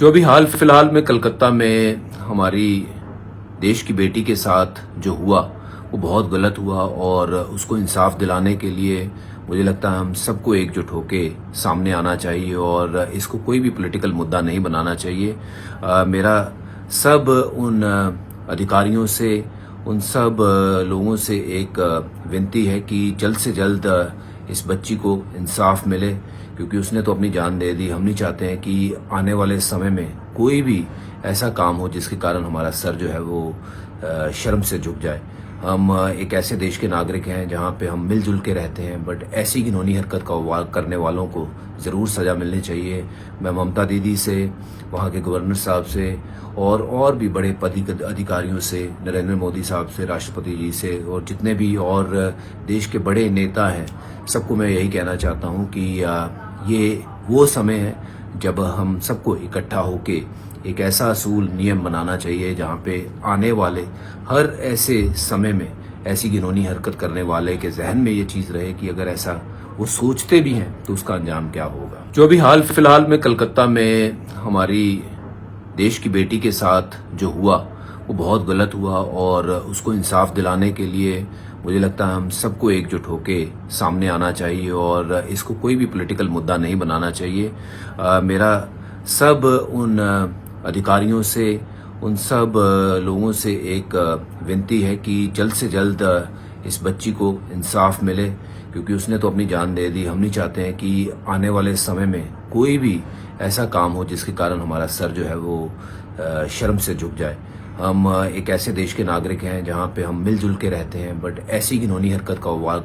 जो अभी हाल फिलहाल में कलकत्ता में हमारी देश की बेटी के साथ जो हुआ वो बहुत गलत हुआ और उसको इंसाफ दिलाने के लिए मुझे लगता है हम सबको एकजुट होके सामने आना चाहिए और इसको कोई भी पॉलिटिकल मुद्दा नहीं बनाना चाहिए। मेरा सब उन अधिकारियों से उन सब लोगों से एक विनती है कि जल्द से जल्द इस बच्ची को इंसाफ मिले, क्योंकि उसने तो अपनी जान दे दी। हम नहीं चाहते हैं कि आने वाले समय में कोई भी ऐसा काम हो जिसके कारण हमारा सर जो है वो शर्म से झुक जाए। हम एक ऐसे देश के नागरिक हैं जहाँ पे हम मिलजुल के रहते हैं, बट ऐसी घिनौनी हरकत करने वालों को ज़रूर सज़ा मिलनी चाहिए। मैं ममता दीदी से, वहाँ के गवर्नर साहब से और भी बड़े अधिकारियों से, नरेंद्र मोदी साहब से, राष्ट्रपति जी से और जितने भी और देश के बड़े नेता हैं, सबको मैं यही कहना चाहता हूँ कि ये वो समय है जब हम सबको इकट्ठा होके एक ऐसा असूल नियम बनाना चाहिए जहाँ पे आने वाले हर ऐसे समय में ऐसी घिनौनी हरकत करने वाले के जहन में ये चीज़ रहे कि अगर ऐसा वो सोचते भी हैं तो उसका अंजाम क्या होगा। जो अभी हाल फिलहाल में कलकत्ता में हमारी देश की बेटी के साथ जो हुआ वो बहुत गलत हुआ और उसको इंसाफ दिलाने के लिए मुझे लगता है हम सबको एकजुट होके सामने आना चाहिए और इसको कोई भी पॉलिटिकल मुद्दा नहीं बनाना चाहिए। मेरा सब उन अधिकारियों से, उन सब लोगों से एक विनती है कि जल्द से जल्द इस बच्ची को इंसाफ मिले, क्योंकि उसने तो अपनी जान दे दी। हम नहीं चाहते हैं कि आने वाले समय में कोई भी ऐसा काम हो जिसके कारण हमारा सर जो है वो शर्म से झुक जाए। हम एक ऐसे देश के नागरिक हैं जहाँ पे हम मिलजुल के रहते हैं, बट ऐसी घिनौनी हरकत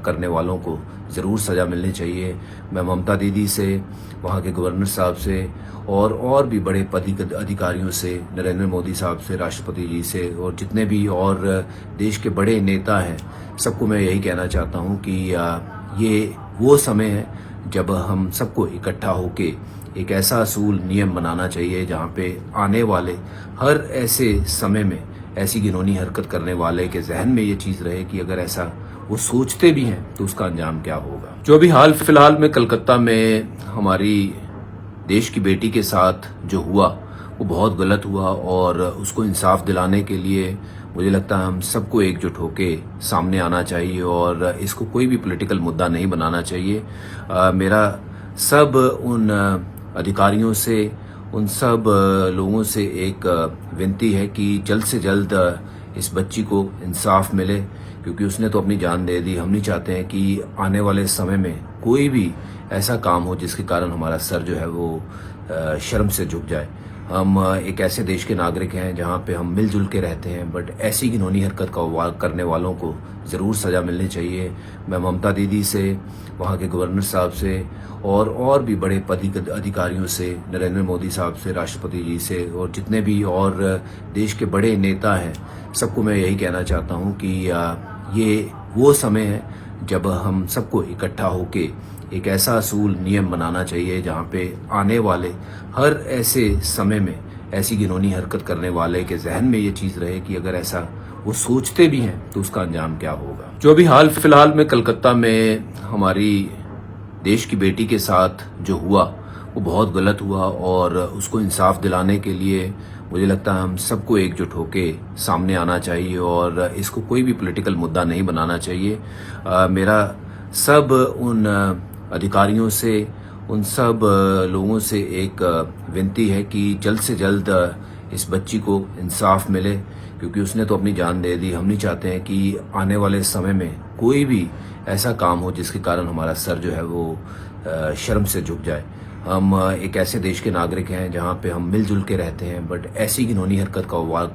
करने वालों को ज़रूर सज़ा मिलनी चाहिए। मैं ममता दीदी से, वहाँ के गवर्नर साहब से और भी बड़े अधिकारियों से, नरेंद्र मोदी साहब से, राष्ट्रपति जी से और जितने भी और देश के बड़े नेता हैं, सबको मैं यही कहना चाहता हूँ कि ये वो समय है जब हम सबको इकट्ठा होके एक ऐसा असूल नियम बनाना चाहिए जहाँ पे आने वाले हर ऐसे समय में ऐसी घिनौनी हरकत करने वाले के जहन में ये चीज़ रहे कि अगर ऐसा वो सोचते भी हैं तो उसका अंजाम क्या होगा। जो अभी हाल फिलहाल में कलकत्ता में हमारी देश की बेटी के साथ जो हुआ वो बहुत गलत हुआ और उसको इंसाफ दिलाने के लिए मुझे लगता है हम सबको एकजुट होके सामने आना चाहिए और इसको कोई भी पॉलिटिकल मुद्दा नहीं बनाना चाहिए। मेरा सब उन अधिकारियों से, उन सब लोगों से एक विनती है कि जल्द से जल्द इस बच्ची को इंसाफ मिले, क्योंकि उसने तो अपनी जान दे दी। हम नहीं चाहते हैं कि आने वाले समय में कोई भी ऐसा काम हो जिसके कारण हमारा सर जो है वो शर्म से झुक जाए। हम एक ऐसे देश के नागरिक हैं जहाँ पे हम मिलजुल के रहते हैं, बट ऐसी घिनौनी हरकत करने वालों को ज़रूर सज़ा मिलनी चाहिए। मैं ममता दीदी से, वहाँ के गवर्नर साहब से और भी बड़े अधिकारियों से, नरेंद्र मोदी साहब से, राष्ट्रपति जी से और जितने भी और देश के बड़े नेता हैं, सबको मैं यही कहना चाहता हूँ कि ये वो समय है जब हम सबको इकट्ठा होके एक ऐसा असूल नियम बनाना चाहिए जहाँ पे आने वाले हर ऐसे समय में ऐसी घिनौनी हरकत करने वाले के जहन में ये चीज़ रहे कि अगर ऐसा वो सोचते भी हैं तो उसका अंजाम क्या होगा। जो अभी हाल फिलहाल में कलकत्ता में हमारी देश की बेटी के साथ जो हुआ वो बहुत गलत हुआ और उसको इंसाफ दिलाने के लिए मुझे लगता है हम सबको एकजुट होके सामने आना चाहिए और इसको कोई भी पॉलिटिकल मुद्दा नहीं बनाना चाहिए। मेरा सब उन अधिकारियों से, उन सब लोगों से एक विनती है कि जल्द से जल्द इस बच्ची को इंसाफ मिले, क्योंकि उसने तो अपनी जान दे दी। हम नहीं चाहते हैं कि आने वाले समय में कोई भी ऐसा काम हो जिसके कारण हमारा सर जो है वो शर्म से झुक जाए। हम एक ऐसे देश के नागरिक हैं जहाँ पे हम मिलजुल के रहते हैं, बट ऐसी घिनौनी हरकत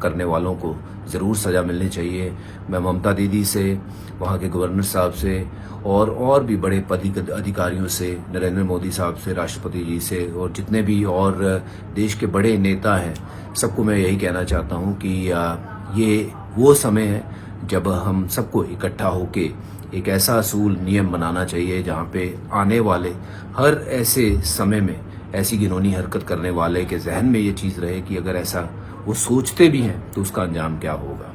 करने वालों को ज़रूर सज़ा मिलनी चाहिए। मैं ममता दीदी से, वहाँ के गवर्नर साहब से और भी बड़े अधिकारियों से, नरेंद्र मोदी साहब से, राष्ट्रपति जी से और जितने भी और देश के बड़े नेता हैं, सबको मैं यही कहना चाहता हूँ कि ये वो समय है जब हम सबको इकट्ठा होके एक ऐसा असूल नियम बनाना चाहिए जहाँ पे आने वाले हर ऐसे समय में ऐसी घिनौनी हरकत करने वाले के जहन में ये चीज़ रहे कि अगर ऐसा वो सोचते भी हैं तो उसका अंजाम क्या होगा।